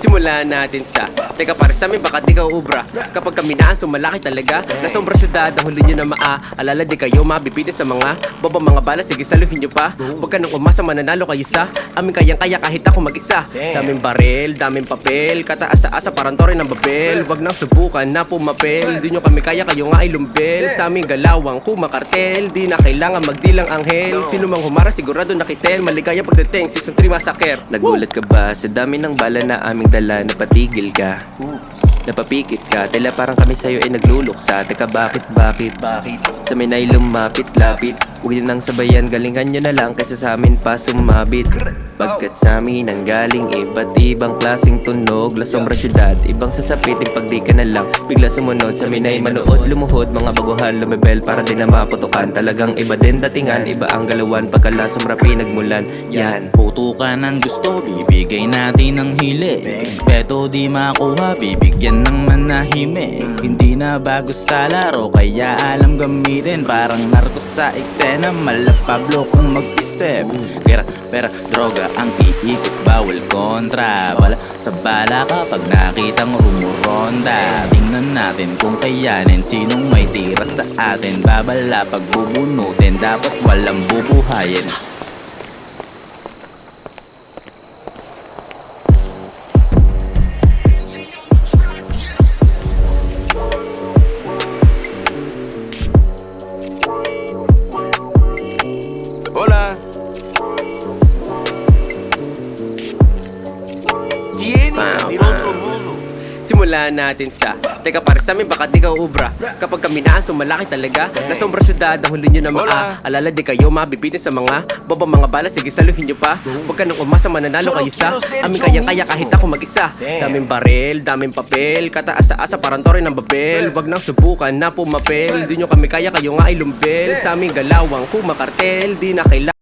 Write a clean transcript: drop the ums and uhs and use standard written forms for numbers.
Simulan natin sa teka, para sa amin baka di ka ubra. Kapag kami na ang sumalaki talaga, nasombra syudad ang huli nyo na maaalala. Di kayo mabibitin sa mga boba mga bala. Sige, saluhin nyo pa. Huwag ka nang umasa, mananalo kayo sa aming kayang-kaya kahit ako mag-isa. Daming baril, daming papel, kataas-asa parang tore ng babel. Huwag nang subukan na pumapel. Di nyo kami kaya, kayo nga ay lumbel. Sa aming galawang kumakartel, di na kailangan magdilang anghel. Sino mang humara sigurado nakitel. Maligayang pagdating, season 3 massacre. Nagulat ka ba sa dami ng bala na aming dala? Napatigil ka, napapikit ka. Tila parang kami sa'yo ay nagluluksa. Teka, bakit? Sa may na'y lumapit-lapit. Huwag yun nang sabayan, galingan nyo na lang kaysa sa amin pa sumabit. Pagkat sa amin ang galing iba't ibang klaseng tunog. La sombra syudad, ibang sasapitin pag di ka na lang bigla sumunod. Sa amin ay manood, lumuhod, mga baguhan lumebel para di na maputukan. Talagang iba din datingan, iba ang galawan pagkala sombra pinagmulan. Yan, putukan ang gusto, bibigay natin ng hili. Respeto di makuha, bibigyan ng manahimik. Hindi na bago sa laro, kaya alam gamitin. Parang narko sa eksena, malapablo kung mag-isip. Pera, droga ang iikot, bawal kontra. Wala sa bala kapag nakitang rumuronda. Tingnan natin kung kayanin, sinong may tira sa atin. Babala pag bubunutin, dapat walang bubuhayin. Hola. Del otro modo. Simulan natin sa teka, para sa amin baka di ka ubra. Kapag kami na ang sumalaki talaga, nasombra syudad ang huli nyo na maaalala. Di kayo mabibitin sa mga boba mga bala. Sige, saluhin nyo pa. Huwag ka nang umasa, mananalo kayo sa aming kayang-kaya kahit ako mag-isa. Daming baril, daming papel, kataas-asa parang tore ng babel. Huwag nang subukan na pumapel. Di nyo kami kaya, kayo nga ay lumbel. Sa aming galawang kumakartel, di na kailangan